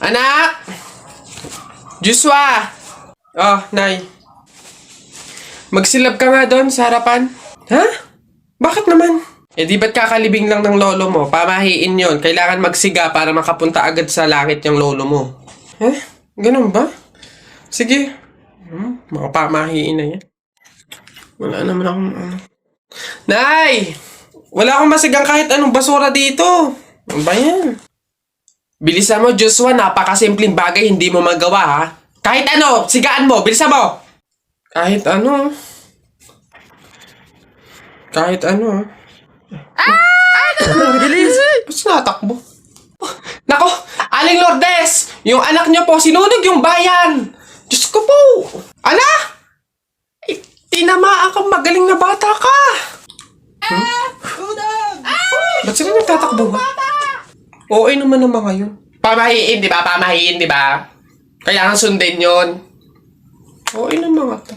Anak! Joshua! Oh, Nay. Magsilab ka nga doon sa harapan. Ha? Bakit naman? Eh di ba't kakalibing lang ng lolo mo? Pamahiin yon. Kailangan magsiga para makapunta agad sa langit yung lolo mo. Eh? Ganun ba? Sige. Mga pamahiin na yan. Wala naman akong ano. Nay! Wala akong masigang kahit anong basura dito. Ano ba yan? Bilisan mo, Joshua. Napakasimpleng bagay hindi mo magawa, ha? Kahit ano, sigaan mo. Bilisan mo. Kahit ano. Kahit ano, ha? Bilis! Ba't natakbo? Nako! Aling Lourdes! Yung anak niyo po, sinunog yung bayan! Diyos ko po! Ala! Eh, tinamaan kang magaling na bata ka! Ba't sila nagtatakbo ha? Oo naman ng mga yun. Pamahiin, di ba? Pamahiin, di ba? Kailangan sundin yun. Oo ng mga to.